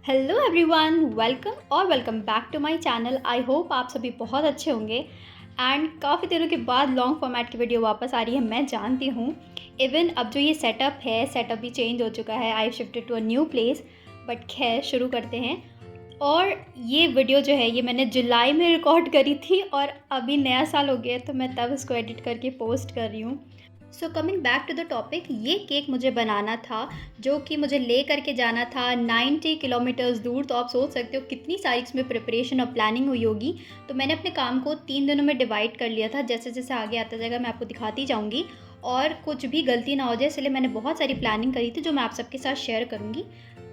Hello everyone, welcome back to my channel. I hope आप सभी बहुत अच्छे होंगे एंड काफ़ी दिनों के बाद लॉन्ग फॉर्मेट की वीडियो वापस आ रही है, मैं जानती हूँ। इवन अब जो ये सेटअप भी चेंज हो चुका है। I shifted to a new place, but खैर शुरू करते हैं। और ये वीडियो जो है ये मैंने जुलाई में रिकॉर्ड करी थी और अभी नया साल हो गया है, तो मैं तब इसको एडिट करके पोस्ट कर रही हूँ। So coming back to the topic, ये केक मुझे बनाना था जो कि मुझे ले करके जाना था 90 किलोमीटर्स दूर। तो आप सोच सकते हो कितनी सारी इसमें प्रिपरेशन और प्लानिंग हुई होगी। तो मैंने अपने काम को 3 दिनों में डिवाइड कर लिया था। जैसे जैसे आगे आता जाएगा मैं आपको दिखाती जाऊँगी और कुछ भी गलती ना हो जाए, इसलिए मैंने बहुत सारी प्लानिंग करी थी जो मैं आप सबके साथ शेयर करूँगी।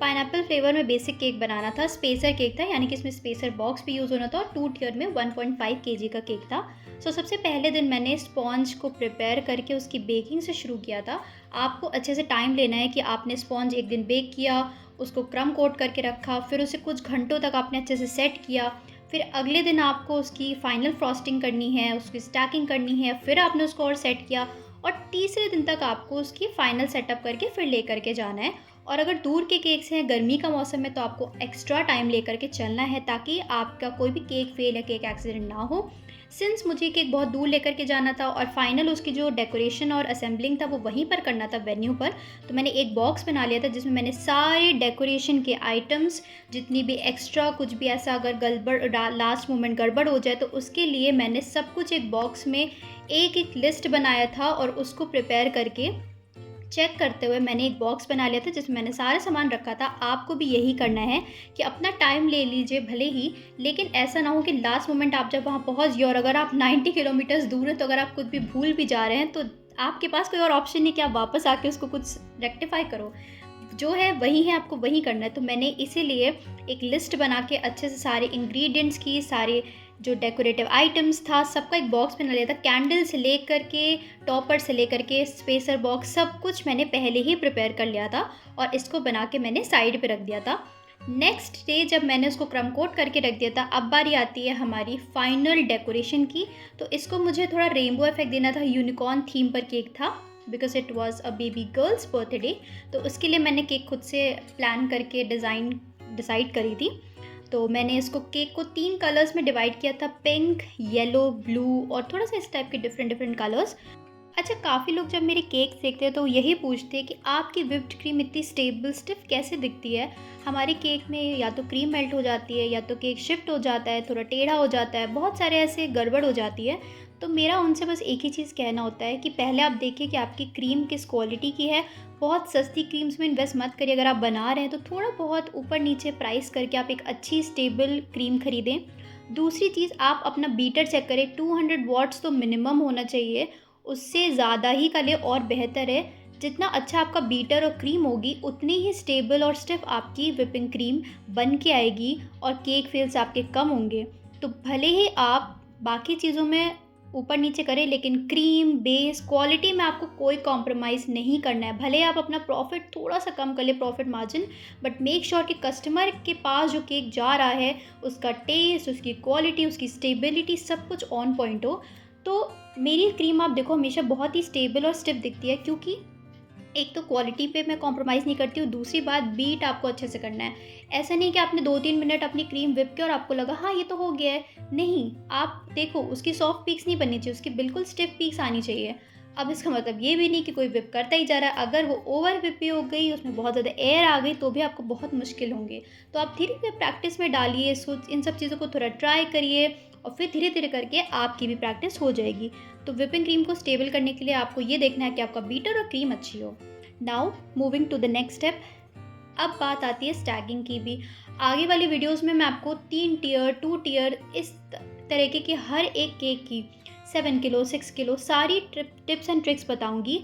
पाइनएप्पल फ्लेवर में बेसिक केक बनाना था, स्पेसर केक था, यानी कि इसमें स्पेसर बॉक्स भी यूज़ होना था और 2 टियर में 1.5 केजी का केक था। सो सबसे पहले दिन मैंने स्पॉन्ज को प्रिपेयर करके उसकी बेकिंग से शुरू किया था। आपको अच्छे से टाइम लेना है कि आपने स्पॉन्ज एक दिन बेक किया, उसको क्रम कोट करके रखा, फिर उसे कुछ घंटों तक आपने अच्छे से सेट किया। फिर अगले दिन आपको उसकी फाइनल फ्रॉस्टिंग करनी है, उसकी स्टैकिंग करनी है, फिर आपने उसको और सेट किया और तीसरे दिन तक आपको उसकी फाइनल सेटअप करके फिर ले करके जाना है। और अगर दूर के केक्स हैं, गर्मी का मौसम है, तो आपको एक्स्ट्रा टाइम लेकर के चलना है ताकि आपका कोई भी केक फेल या केक एक्सीडेंट ना हो। सिंस मुझे केक बहुत दूर लेकर के जाना था और फाइनल उसकी जो डेकोरेशन और असेंबलिंग था वो वहीं पर करना था वेन्यू पर, तो मैंने एक बॉक्स बना लिया था जिसमें मैंने सारे डेकोरेशन के आइटम्स, जितनी भी एक्स्ट्रा कुछ भी ऐसा अगर गड़बड़ लास्ट मोमेंट गड़बड़ हो जाए तो उसके लिए मैंने सब कुछ एक बॉक्स में एक एक लिस्ट बनाया था और उसको प्रिपेयर करके चेक करते हुए मैंने एक बॉक्स बना लिया था जिसमें मैंने सारा सामान रखा था। आपको भी यही करना है कि अपना टाइम ले लीजिए भले ही, लेकिन ऐसा ना हो कि लास्ट मोमेंट आप जब वहाँ पहुँच गए और अगर आप 90 किलोमीटर्स दूर हैं तो अगर आप कुछ भी भूल भी जा रहे हैं तो आपके पास कोई और ऑप्शन नहीं कि आप वापस आके उसको कुछ रेक्टिफाई करो। जो है वही है, आपको वही करना है। तो मैंने इसीलिए एक लिस्ट बना के अच्छे से सारे इंग्रेडिएंट्स की, सारे जो डेकोरेटिव आइटम्स था सबका एक बॉक्स बना लिया था। कैंडल से लेकर के टॉपर से लेकर के स्पेसर बॉक्स सब कुछ मैंने पहले ही प्रिपेयर कर लिया था और इसको बना के मैंने साइड पे रख दिया था। नेक्स्ट डे जब मैंने उसको क्रम कोट करके रख दिया था, अब बारी आती है हमारी फाइनल डेकोरेशन की। तो इसको मुझे थोड़ा रेनबो इफेक्ट देना था, यूनिकॉर्न थीम पर केक था because it was a baby girls birthday. तो उसके लिए मैंने केक खुद से प्लान करके डिसाइड करी थी। तो मैंने इसको केक को 3 कलर्स में डिवाइड किया था, पिंक, येलो, ब्लू और थोड़ा सा इस टाइप के डिफरेंट डिफरेंट कलर्स। अच्छा, काफ़ी लोग जब मेरे केक देखते हैं तो यही पूछते हैं कि आपकी व्हिप्ड क्रीम इतनी स्टेबल स्टिफ कैसे दिखती है। हमारे केक में या तो क्रीम मेल्ट हो जाती है या तो केक शिफ्ट हो जाता है, थोड़ा टेढ़ा हो जाता है, बहुत सारे ऐसे गड़बड़ हो जाती है। तो मेरा उनसे बस एक ही चीज़ कहना होता है कि पहले आप देखिए कि आपकी क्रीम किस क्वालिटी की है। बहुत सस्ती क्रीम्स में इन्वेस्ट मत करिए। अगर आप बना रहे हैं तो थोड़ा बहुत ऊपर नीचे प्राइस करके आप एक अच्छी स्टेबल क्रीम खरीदें। दूसरी चीज़, आप अपना बीटर चेक करें, 200 वॉट्स तो मिनिमम होना चाहिए, उससे ज़्यादा ही का लिए और बेहतर है। जितना अच्छा आपका बीटर और क्रीम होगी उतनी ही स्टेबल और स्टिफ आपकी व्हिपिंग क्रीम बन के आएगी और केक फेल्स आपके कम होंगे। तो भले ही आप बाकी चीज़ों में ऊपर नीचे करें, लेकिन क्रीम बेस क्वालिटी में आपको कोई कॉम्प्रोमाइज़ नहीं करना है। भले आप अपना प्रॉफिट थोड़ा सा कम कर ले, profit margin, but make sure कि कस्टमर के पास जो केक जा रहा है उसका टेस्ट, उसकी क्वालिटी, उसकी स्टेबिलिटी सब कुछ ऑन पॉइंट हो। तो मेरी क्रीम आप देखो हमेशा बहुत ही स्टेबल और स्टिफ दिखती है, क्योंकि एक तो क्वालिटी पे मैं कॉम्प्रोमाइज़ नहीं करती हूँ, दूसरी बात बीट आपको अच्छे से करना है। ऐसा नहीं कि आपने 2-3 मिनट अपनी क्रीम व्हिप की और आपको लगा हाँ ये तो हो गया है, नहीं। आप देखो उसकी सॉफ्ट पीक्स नहीं बननी चाहिए, उसकी बिल्कुल स्टिफ पीक्स आनी चाहिए। अब इसका मतलब ये भी नहीं कि कोई व्हिप करता ही जा रहा है, अगर वो ओवर व्हिप भी हो गई, उसमें बहुत ज़्यादा एयर आ गई तो भी आपको बहुत मुश्किल होंगे। तो आप धीरे-धीरे प्रैक्टिस में डालिए, इन सब चीज़ों को थोड़ा ट्राई करिए और फिर धीरे-धीरे करके आपकी भी प्रैक्टिस हो जाएगी। तो व्हिपिंग क्रीम को स्टेबल करने के लिए आपको ये देखना है कि आपका बीटर और क्रीम अच्छी हो। Now moving to the next step. अब बात आती है स्टैगिंग की भी। आगे वाली वीडियोस में मैं आपको 3 टियर 2 टियर इस तरीके की हर एक केक की 7 किलो 6 किलो सारी टिप्स एंड ट्रिक्स बताऊंगी।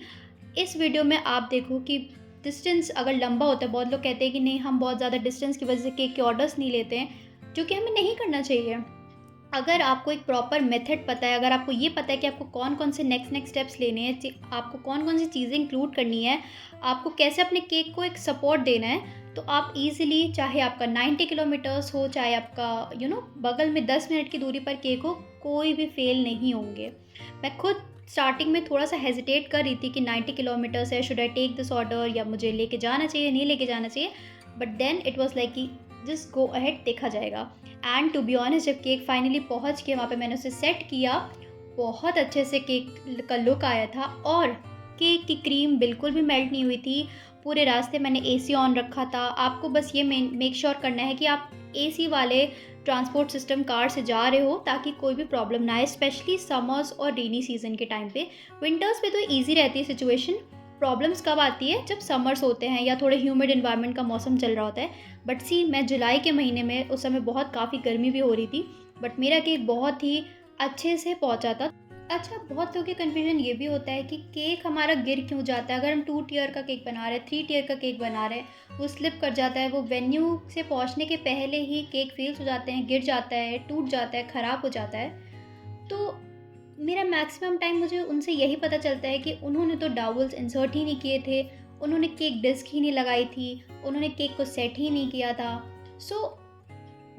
इस वीडियो में आप देखो कि डिस्टेंस अगर लंबा होता है, बहुत लोग कहते हैं कि नहीं हम बहुत ज़्यादा डिस्टेंस की वजह से केक के ऑर्डर्स नहीं लेते हैं, जो कि हमें नहीं करना चाहिए। अगर आपको एक प्रॉपर मेथड पता है, अगर आपको ये पता है कि आपको कौन कौन से नेक्स्ट स्टेप्स लेने हैं, आपको कौन कौन सी चीज़ें इंक्लूड करनी है, आपको कैसे अपने केक को एक सपोर्ट देना है, तो आप इजीली, चाहे आपका 90 किलोमीटर्स हो, चाहे आपका बगल में 10 मिनट की दूरी पर केक हो, कोई भी फेल नहीं होंगे। मैं खुद स्टार्टिंग में थोड़ा सा हेजिटेट कर रही थी कि 90 किलोमीटर्स है, should I take this order, या मुझे लेके जाना चाहिए नहीं लेके जाना चाहिए, but then it was like कि जस्ट गो अहेड, देखा जाएगा। एंड टू बी ऑनेस्ट, जब केक फाइनली पहुंच के वहाँ पे मैंने उसे सेट किया, बहुत अच्छे से केक का लुक आया था और केक की क्रीम बिल्कुल भी मेल्ट नहीं हुई थी। पूरे रास्ते मैंने एसी ऑन रखा था। आपको बस ये मेक श्योर करना है कि आप एसी वाले ट्रांसपोर्ट सिस्टम कार से जा रहे हो ताकि कोई भी प्रॉब्लम ना आए, स्पेशली समर्स और रेनी सीजन के टाइम पे। विंटर्स पे तो ईजी रहती है सिचुएशन। प्रॉब्लम्स कब आती है? जब समर्स होते हैं या थोड़े ह्यूमिड इन्वायरमेंट का मौसम चल रहा होता है। बट सी, मैं जुलाई के महीने में, उस समय बहुत काफ़ी गर्मी भी हो रही थी, बट मेरा केक बहुत ही अच्छे से पहुंचा था। अच्छा, बहुत लोगों के कन्फ्यूजन ये भी होता है कि केक हमारा गिर क्यों जाता है? अगर हम 2 टियर का केक बना रहे हैं, 3 टियर का केक बना रहे हैं, वो स्लिप कर जाता है, वो वेन्यू से पहुंचने के पहले ही केक फेल्स हो जाते हैं, गिर जाता है, टूट जाता है, ख़राब हो जाता है। तो मेरा मैक्सिमम टाइम मुझे उनसे यही पता चलता है कि उन्होंने तो डॉवल्स इंसर्ट ही नहीं किए थे, उन्होंने केक डिस्क ही नहीं लगाई थी, उन्होंने केक को सेट ही नहीं किया था। सो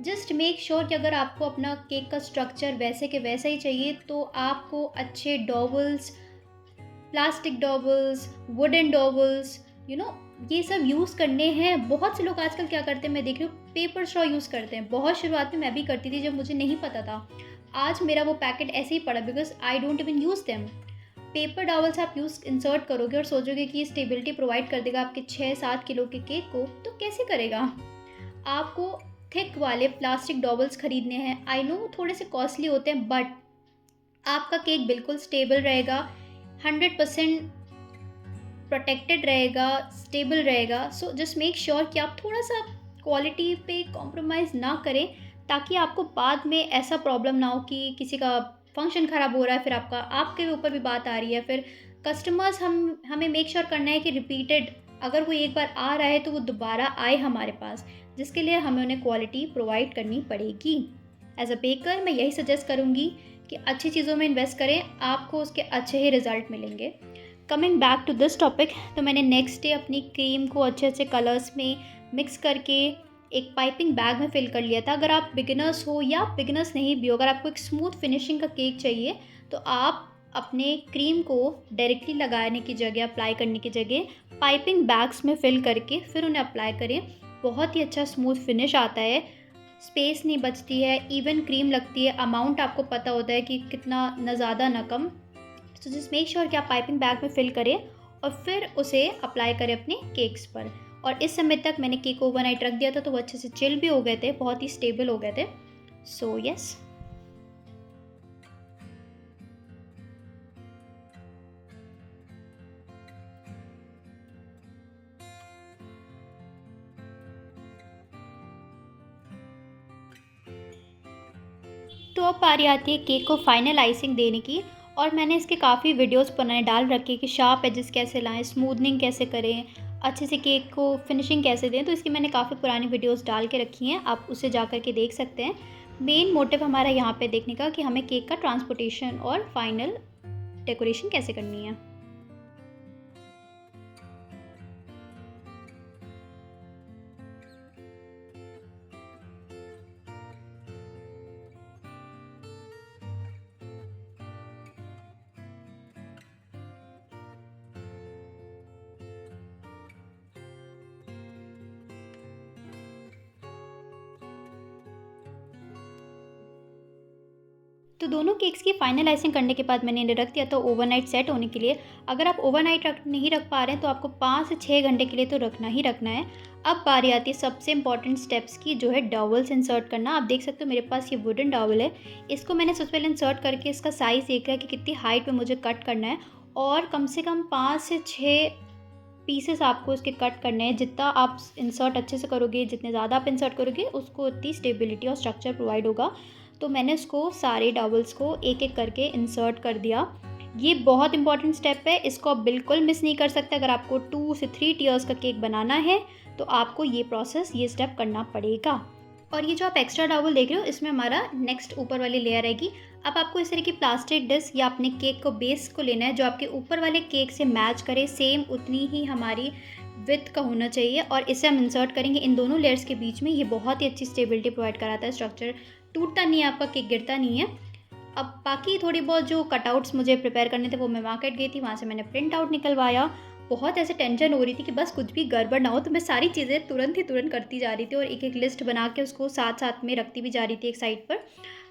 जस्ट मेक श्योर कि अगर आपको अपना केक का स्ट्रक्चर वैसे के वैसा ही चाहिए तो आपको अच्छे dowels, plastic dowels, wooden dowels, ये सब यूज़ करने हैं। बहुत से लोग आजकल क्या करते हैं, मैं देख रही हूँ, पेपर स्ट्रॉ यूज़ करते हैं। बहुत शुरुआत में मैं भी करती थी जब मुझे नहीं पता था। आज मेरा वो पैकेट ऐसे ही पड़ा because I don't even use them. Paper dowels आप इंसर्ट करोगे और सोचोगे कि ये स्टेबिलिटी प्रोवाइड कर देगा आपके 6-7 किलो के केक को, तो कैसे करेगा? आपको थिक वाले प्लास्टिक डॉवल्स खरीदने हैं। आई नो थोड़े से कॉस्टली होते हैं, बट आपका केक बिल्कुल स्टेबल रहेगा, 100% प्रोटेक्टेड रहेगा, स्टेबल रहेगा। सो जस्ट मेक श्योर कि आप थोड़ा सा क्वालिटी पे कॉम्प्रोमाइज़ ना करें, ताकि आपको बाद में ऐसा प्रॉब्लम ना हो कि किसी का फंक्शन ख़राब हो रहा है, फिर आपके ऊपर भी बात आ रही है। फिर कस्टमर्स हमें मेक श्योर करना है कि रिपीटेड, अगर वो एक बार आ रहा है तो वो दोबारा आए हमारे पास, जिसके लिए हमें उन्हें क्वालिटी प्रोवाइड करनी पड़ेगी। एज अ बेकर मैं यही सजेस्ट करूँगी कि अच्छी चीज़ों में इन्वेस्ट करें, आपको उसके अच्छे ही रिज़ल्ट मिलेंगे। Coming back to this topic, तो मैंने नेक्स्ट डे अपनी क्रीम को अच्छे अच्छे कलर्स में मिक्स करके एक पाइपिंग बैग में फ़िल कर लिया था। अगर आप बिगिनर्स हो या बिगिनर्स नहीं भी हो, अगर आपको एक स्मूथ फिनिशिंग का केक चाहिए तो आप अपने क्रीम को डायरेक्टली लगाने की जगह, अप्लाई करने की जगह, पाइपिंग बैग्स में फ़िल करके फिर उन्हें अप्लाई करें। बहुत ही अच्छा स्मूथ फिनिश आता है, स्पेस नहीं बचती है, इवन क्रीम लगती है, अमाउंट आपको पता होता है कि कितना, ना ज़्यादा ना कम। सो जस्ट मेक श्योर कि आप पाइपिंग बैग में फ़िल करें और फिर उसे अप्लाई करें अपने केक्स पर। और इस समय तक मैंने केक ओवरनाइट रख दिया था, तो वो अच्छे से चिल भी हो गए थे, बहुत ही स्टेबल हो गए थे। So yes. तो अब बारी आती है केक को फाइनल आइसिंग देने की, और मैंने इसके काफ़ी वीडियोस बनाए, डाल रखे कि शार्प एजेस कैसे लाएं, स्मूदनिंग कैसे करें, अच्छे से केक को फिनिशिंग कैसे दें। तो इसकी मैंने काफ़ी पुरानी वीडियोस डाल के रखी हैं, आप उसे जा कर के देख सकते हैं। मेन मोटिव हमारा यहाँ पे देखने का कि हमें केक का ट्रांसपोर्टेशन और फाइनल डेकोरेशन कैसे करनी है। तो दोनों केक्स की फाइनल आइसिंग करने के बाद मैंने इन्हें रख दिया था ओवरनाइट सेट होने के लिए। अगर आप ओवरनाइट नहीं रख पा रहे हैं तो आपको 5 से 6 घंटे के लिए तो रखना ही रखना है। अब बारी आती है सबसे इंपॉर्टेंट स्टेप्स की, जो है डॉवल्स इंसर्ट करना। आप देख सकते हो मेरे पास ये वुडन डॉवल है। इसको मैंने सबसे पहले इंसर्ट करके इसका साइज़ देख लिया कि कितनी हाइट में मुझे कट करना है, और कम से कम 5 से 6 पीसेस आपको इसके कट करने हैं। जितना आप इंसर्ट अच्छे से करोगे, जितने ज़्यादा आप इंसर्ट करोगे, उसको उतनी स्टेबिलिटी और स्ट्रक्चर प्रोवाइड होगा। तो मैंने उसको सारे डॉवल्स को एक एक करके इंसर्ट कर दिया। ये बहुत इंपॉर्टेंट स्टेप है, इसको आप बिल्कुल मिस नहीं कर सकते। अगर आपको 2 से 3 टियर्स का केक बनाना है तो आपको ये प्रोसेस, ये स्टेप करना पड़ेगा। और ये जो आप एक्स्ट्रा डॉवल देख रहे हो, इसमें हमारा नेक्स्ट ऊपर वाली लेयर रहेगी। अब आपको इस तरह की प्लास्टिक डिस्क या अपने केक को बेस को लेना है जो आपके ऊपर वाले केक से मैच करे, सेम उतनी ही हमारी विथ का होना चाहिए, और इसे हम इंसर्ट करेंगे इन दोनों लेयर्स के बीच में। ये बहुत ही अच्छी स्टेबिलिटी प्रोवाइड कराता है, स्ट्रक्चर टूटता नहीं है, आपका केक गिरता नहीं है। अब बाकी थोड़ी बहुत जो कटआउट्स मुझे प्रिपेयर करने थे वो मैं मार्केट गई थी, वहाँ से मैंने प्रिंट आउट निकलवाया। बहुत ऐसे टेंशन हो रही थी कि बस कुछ भी गड़बड़ ना हो, तो मैं सारी चीज़ें तुरंत ही तुरंत करती जा रही थी और एक-एक लिस्ट बना के उसको साथ-साथ में रखती भी जा रही थी एक साइड पर।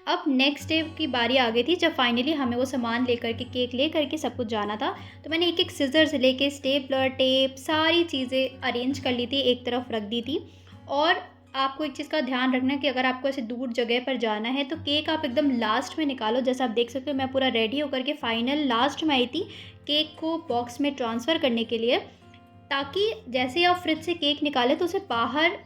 अब नेक्स्ट डे की बारी आ गई थी जब फाइनली हमें वो सामान लेकर के, केक लेकर के सब कुछ जाना था। तो मैंने एक-एक सिज़र्स लेके स्टेपलर, टेप सारी चीज़ें अरेंज कर ली थी, एक तरफ रख दी थी। और आपको एक चीज़ का ध्यान रखना है कि अगर आपको ऐसे दूर जगह पर जाना है तो केक आप एकदम लास्ट में निकालो। जैसा आप देख सकते हो मैं पूरा रेडी होकर के फाइनल लास्ट में आई थी केक को बॉक्स में ट्रांसफ़र करने के लिए, ताकि जैसे ही आप फ्रिज से केक निकालें तो उसे बाहर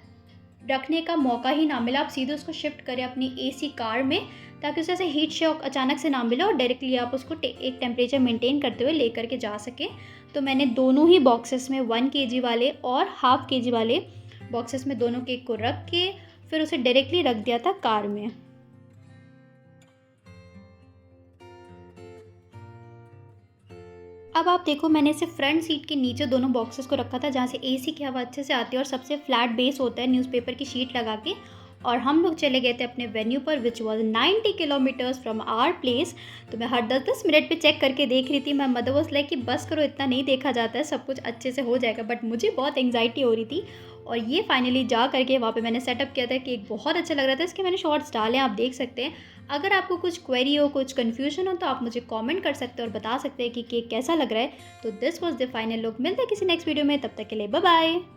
रखने का मौका ही ना मिला। आप सीधे उसको शिफ्ट करें अपनी एसी कार में, ताकि उसे ऐसे हीट शॉक अचानक से ना मिले और डायरेक्टली आप उसको एक टेम्परेचर मेंटेन करते हुए लेकर के जा सकें। तो मैंने दोनों ही बॉक्सेस में 1 केजी वाले और हाफ़ केजी वाले बॉक्सेस में दोनों केक को रख के फिर उसे डायरेक्टली रख दिया था कार में। अब आप देखो मैंने इसे फ्रंट सीट के नीचे दोनों बॉक्सेस को रखा था, जहाँ से एसी की हवा अच्छे से आती है और सबसे फ्लैट बेस होता है न्यूज़पेपर की शीट लगा के। और हम लोग चले गए थे अपने वेन्यू पर, which was 90 kilometres from our place. तो मैं हर 10-10 मिनट पे चेक करके देख रही थी। मैं मदर वाज लाइक कि बस करो, इतना नहीं देखा जाता है, सब कुछ अच्छे से हो जाएगा। बट मुझे बहुत एंग्जाइटी हो रही थी और ये फाइनली जा करके वहाँ पे मैंने सेटअप किया था। केक बहुत अच्छा लग रहा था, इसके मैंने शॉर्ट्स डाले हैं, आप देख सकते हैं। अगर आपको कुछ क्वेरी हो, कुछ कन्फ्यूजन हो, तो आप मुझे कमेंट कर सकते हैं और बता सकते हैं कि केक कैसा लग रहा है। तो this was the final look. मिलते हैं किसी नेक्स्ट वीडियो में, तब तक के लिए बाय बाय।